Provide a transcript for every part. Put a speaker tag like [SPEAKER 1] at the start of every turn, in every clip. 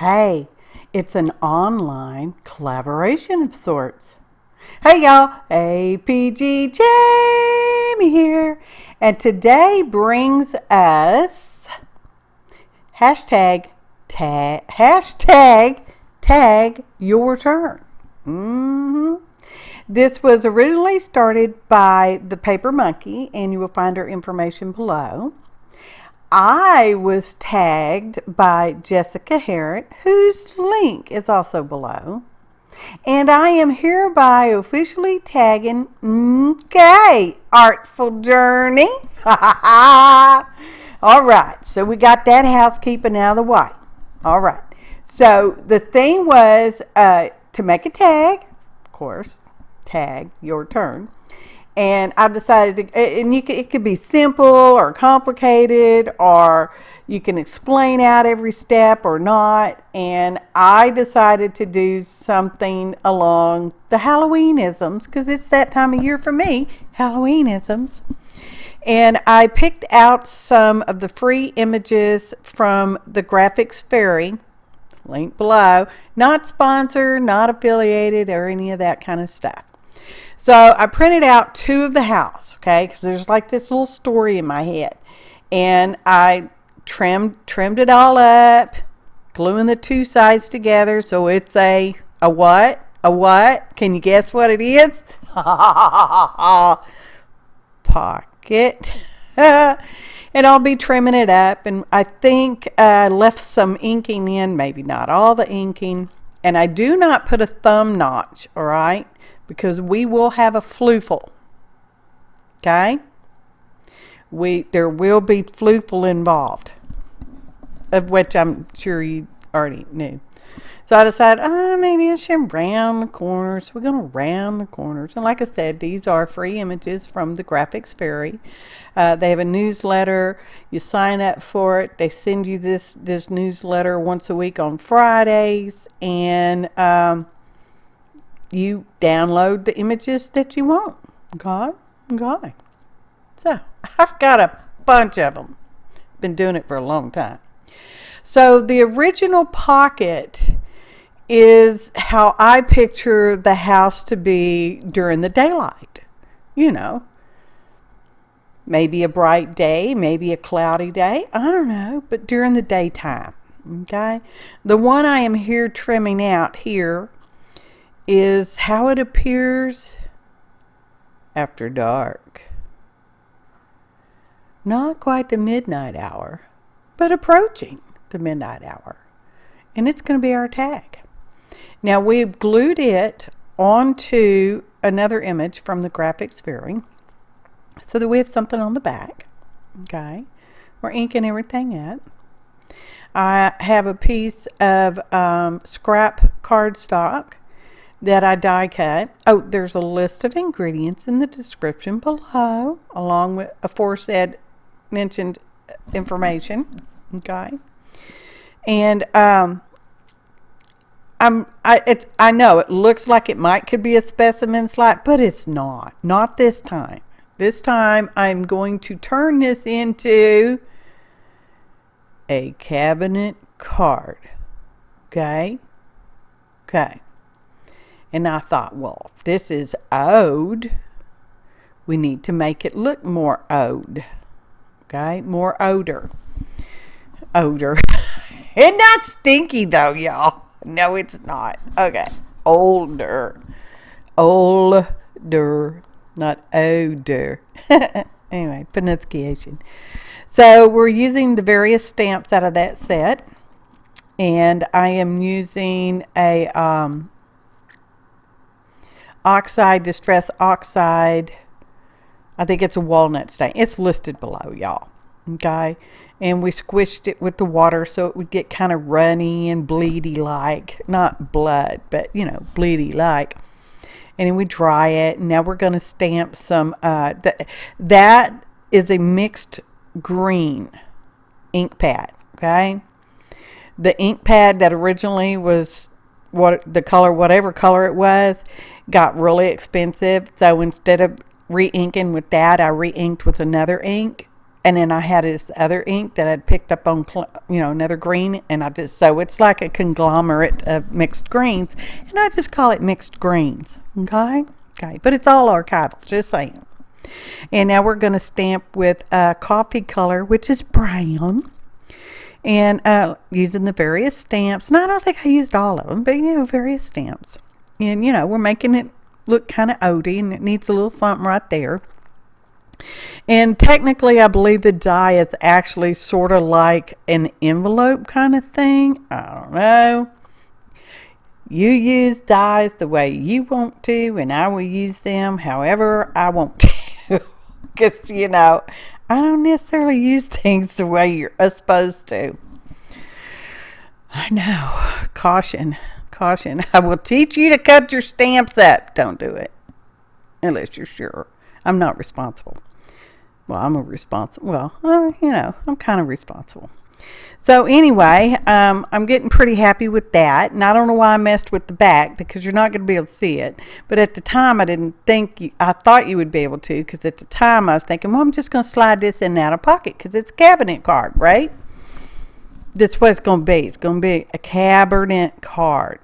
[SPEAKER 1] Hey, it's an online collaboration of sorts. Hey y'all, APG Jamie here, and today brings us hashtag tag your turn. This was originally started by the Paper Monkey, and you will find her information below. I was tagged by Jessica Harrod, whose link is also below. And I am hereby officially tagging Artful Journey. All right, so we got that housekeeping out of the way. All right, so the thing was to make a tag, of course, tag your turn. And I decided to, and it could be simple or complicated, or you can explain out every step or not. And I decided to do something along the Halloweenisms, because it's that time of year for me, Halloweenisms. And I picked out some of the free images from the Graphics Fairy, link below, not sponsored, not affiliated, or any of that kind of stuff. So I printed out two of the house, okay, because there's like this little story in my head. And I trimmed it all up, gluing the two sides together. So it's a what? A what? Can you guess what it is? Pocket. And I'll be trimming it up. And I think I left some inking in, maybe not all the inking. And I do not put a thumb notch, all right? Because we will have a floofle, okay? There will be floofle involved, of which I'm sure you already knew. So I decided, maybe I should round the corners. We're going to round the corners. And like I said, these are free images from the Graphics Fairy. They have a newsletter. You sign up for it. They send you this newsletter once a week on Fridays. And you download the images that you want. Okay. So I've got a bunch of them. Been doing it for a long time. So the original pocket is how I picture the house to be during the daylight. You know, maybe a bright day, maybe a cloudy day. I don't know, but during the daytime. Okay. The one I am here trimming out here is how it appears after dark. Not quite the midnight hour, but approaching the midnight hour. And it's going to be our tag. Now we've glued it onto another image from the Graphics Fairy so that we have something on the back. Okay. We're inking everything up. I have a piece of scrap cardstock that I die cut. Oh, there's a list of ingredients in the description below, along with aforesaid mentioned information. Okay. And I know it looks like could be a specimen slide, but it's not. Not this time. This time I'm going to turn this into a cabinet card. Okay. And I thought, well, if this is ode, we need to make it look more ode. Okay? More odor. It's not stinky, though, y'all. No, it's not. Okay. Older. Not odor. Anyway, pronunciation. So we're using the various stamps out of that set. And I am using a oxide, distress oxide. I think it's a walnut stain. It's listed below, y'all. Okay. And we squished it with the water so it would get kind of runny and bleedy like. Not blood, but bleedy like. And then we dry it. And now we're going to stamp some. That is a mixed green ink pad. Okay. The ink pad that originally was whatever color it was, got really expensive. So instead of re-inking with that, I re-inked with another ink. And then I had this other ink that I'd picked up on, another green, and so it's like a conglomerate of mixed greens, and I just call it mixed greens. Okay, but it's all archival, just saying. And now we're going to stamp with coffee color, which is brown, and using the various stamps. And I don't think I used all of them, but various stamps. And we're making it look kind of oldie, and it needs a little something right there. And technically, I believe the die is actually sort of like an envelope kind of thing. I don't know. You use dies the way you want to, and I will use them however I want to. Because, I don't necessarily use things the way you're supposed to. I know. Caution. I will teach you to cut your stamps up. Don't do it. Unless you're sure. I'm not responsible. Well, I'm kind of responsible. So anyway, I'm getting pretty happy with that. And I don't know why I messed with the back, because you're not going to be able to see it. But at the time, I thought you would be able to, because at the time I was thinking, well, I'm just going to slide this in and out of pocket, because it's a cabinet card, right? That's what it's going to be. It's going to be a cabinet card.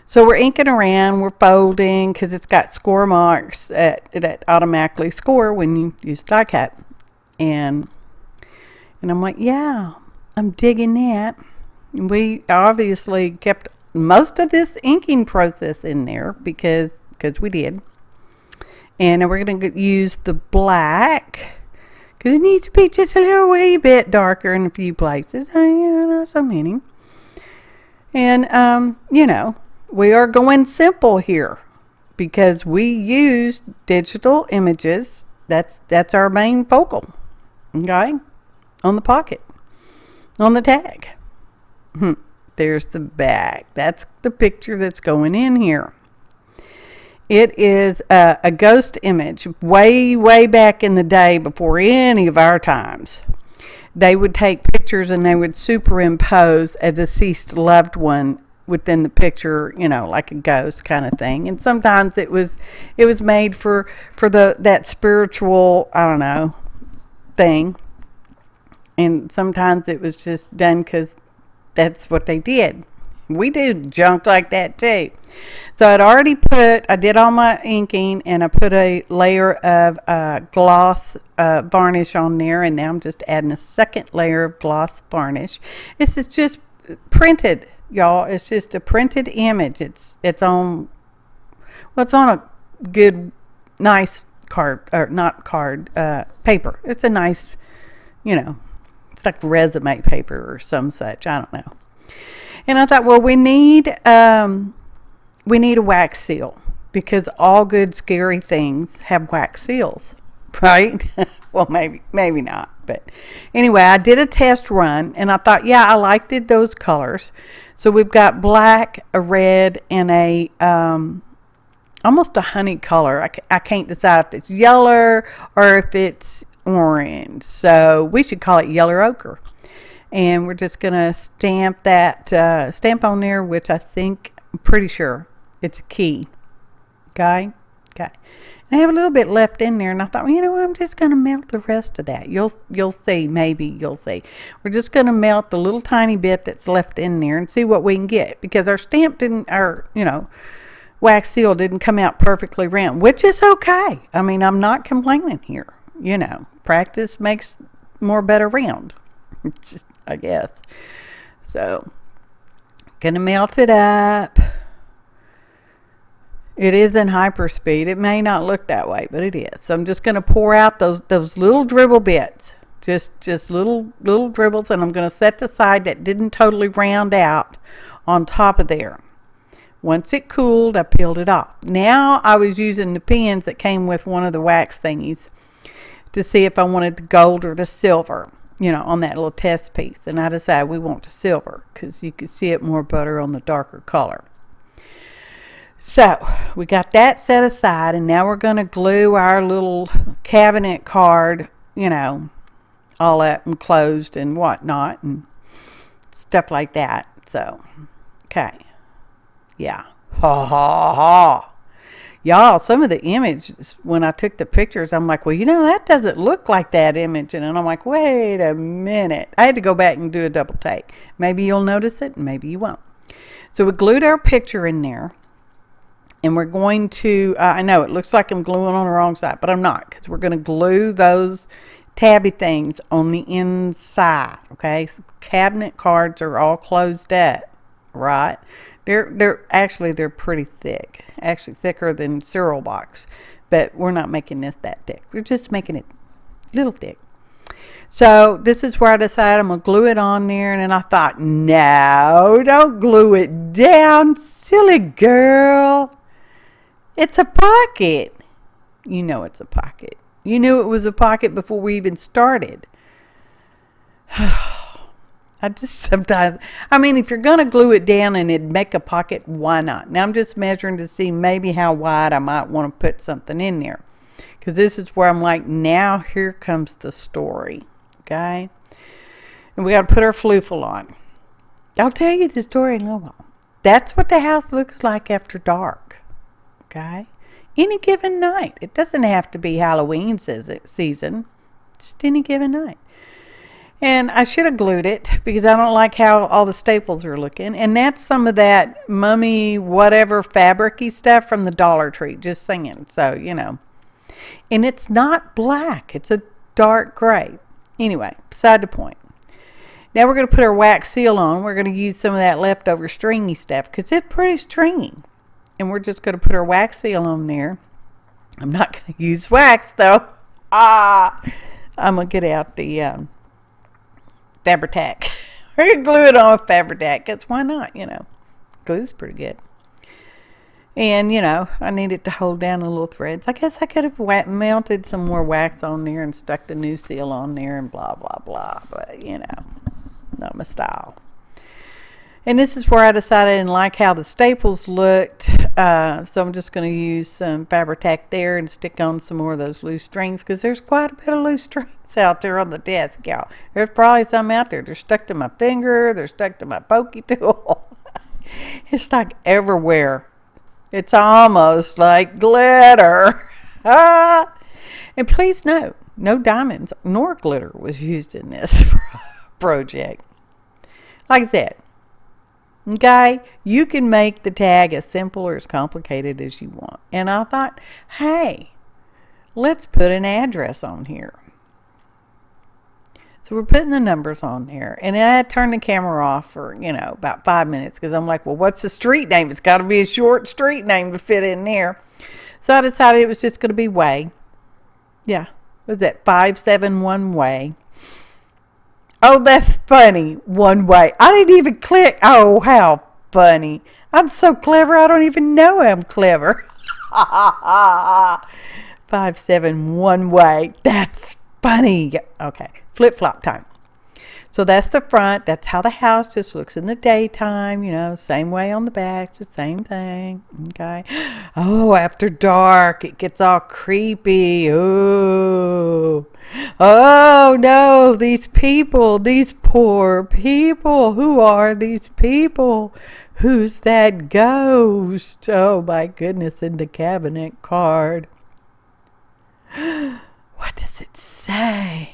[SPEAKER 1] So we're inking around, we're folding, because it's got score marks that automatically score when you use die cut. And I'm like, yeah, I'm digging that. And we obviously kept most of this inking process in there because we did. And then we're going to use the black, because it needs to be just a little wee bit darker in a few places. Not so many. And, we are going simple here because we use digital images. That's our main focal. Okay? On the pocket. On the tag. There's the back. That's the picture that's going in here. It is a ghost image way, way back in the day before any of our times. They would take pictures and they would superimpose a deceased loved one within the picture, like a ghost kind of thing. And sometimes it was made for that spiritual, I don't know, thing. And sometimes it was just done because that's what they did. We do junk like that too. So I did all my inking, and I put a layer of gloss varnish on there, and now I'm just adding a second layer of gloss varnish. This is just printed, y'all. It's just a printed image. It's on a good, nice paper. It's a nice, it's like resume paper or some such. I don't know. And I thought, well, we need a wax seal, because all good scary things have wax seals, right? Well, maybe not. But anyway, I did a test run, and I thought, yeah, I liked those colors. So we've got black, a red, and a almost a honey color. I can't decide if it's yellow or if it's orange. So we should call it yellow ochre. And we're just going to stamp on there, which I'm pretty sure it's a key. Okay. And I have a little bit left in there, and I thought, well, I'm just going to melt the rest of that. You'll see. Maybe you'll see. We're just going to melt the little tiny bit that's left in there and see what we can get, because our wax seal didn't come out perfectly round, which is okay. I mean, I'm not complaining here. Practice makes more better round. Just, I guess. So, gonna melt it up. It is in hyperspeed. It may not look that way, but it is. So I'm just gonna pour out those little dribble bits, just little dribbles, and I'm gonna set the side that didn't totally round out on top of there. Once it cooled, I peeled it off. Now I was using the pins that came with one of the wax thingies to see if I wanted the gold or the silver, on that little test piece. And I decided we want the silver because you could see it more better on the darker color. So we got that set aside, and now we're going to glue our little cabinet card, all up and closed and whatnot and stuff like that. So, okay. Yeah. Ha ha ha. Y'all, some of the images, when I took the pictures, I'm like, well, that doesn't look like that image. And I'm like, wait a minute. I had to go back and do a double take. Maybe you'll notice it, and maybe you won't. So we glued our picture in there. And we're going to, I know it looks like I'm gluing on the wrong side, but I'm not, because we're going to glue those tabby things on the inside, okay? Cabinet cards are all closed up, right? They're pretty thick, actually thicker than cereal box, but we're not making this that thick. We're just making it a little thick. So this is where I decided I'm going to glue it on there, and then I thought, no, don't glue it down, silly girl. It's a pocket. You know it's a pocket. You knew it was a pocket before we even started. I just sometimes, if you're going to glue it down and it'd make a pocket, why not? Now I'm just measuring to see maybe how wide I might want to put something in there. Because this is where I'm like, now here comes the story. Okay? And we got to put our floofle on. I'll tell you the story in a little while. That's what the house looks like after dark. Okay? Any given night. It doesn't have to be Halloween season. Just any given night. And I should have glued it because I don't like how all the staples are looking. And that's some of that mummy whatever fabric-y stuff from the Dollar Tree. Just saying. So, And it's not black. It's a dark gray. Anyway, beside the point. Now we're going to put our wax seal on. We're going to use some of that leftover stringy stuff because it's pretty stringy. And we're just going to put our wax seal on there. I'm not going to use wax, though. I'm going to get out the Fabri-Tac. We're going to glue it on with Fabri-Tac, because why not, Glue's pretty good. And, I needed to hold down the little threads. I guess I could have melted some more wax on there and stuck the new seal on there and blah, blah, blah. But, not my style. And this is where I decided I didn't like how the staples looked. So I'm just going to use some Fabri-Tac there and stick on some more of those loose strings, because there's quite a bit of loose strings out there on the desk, y'all. There's probably some out there. They're stuck to my finger. They're stuck to my pokey tool. It's like everywhere. It's almost like glitter. And please note, no diamonds nor glitter was used in this project. Like I said, okay, you can make the tag as simple or as complicated as you want. And I thought, hey, let's put an address on here. So we're putting the numbers on there. And then I had to turn the camera off for, about 5 minutes, because I'm like, well, what's the street name? It's got to be a short street name to fit in there. So I decided it was just going to be Way. Yeah, what was that? 571 Way. Oh, that's funny. One Way. I didn't even click. Oh, how funny. I'm so clever, I don't even know I'm clever. 571 Way. That's funny. Okay, flip-flop time. So that's the front. That's how the house just looks in the daytime. Same way on the back. It's the same thing. Okay. Oh, after dark, it gets all creepy. Oh. Oh, no. These people. These poor people. Who are these people? Who's that ghost? Oh, my goodness. In the cabinet card. What does it say?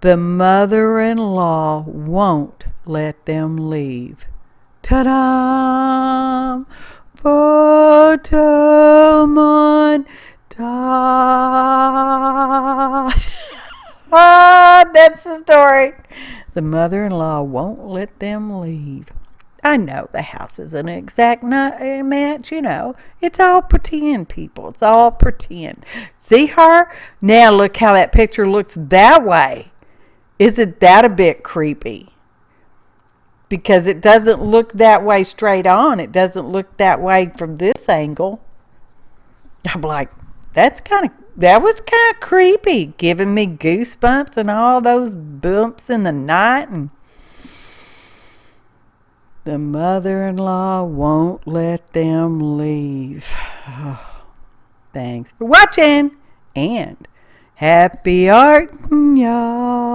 [SPEAKER 1] The mother-in-law won't let them leave. Ta-da! Photo montage. That's the story. The mother-in-law won't let them leave. I know the house isn't an exact match, It's all pretend, people. It's all pretend. See her? Now look how that picture looks that way. Isn't that a bit creepy? Because it doesn't look that way straight on. It doesn't look that way from this angle. I'm like, that was kind of creepy. Giving me goosebumps and all those bumps in the night. And the mother-in-law won't let them leave. Oh, thanks for watching. And happy art, y'all.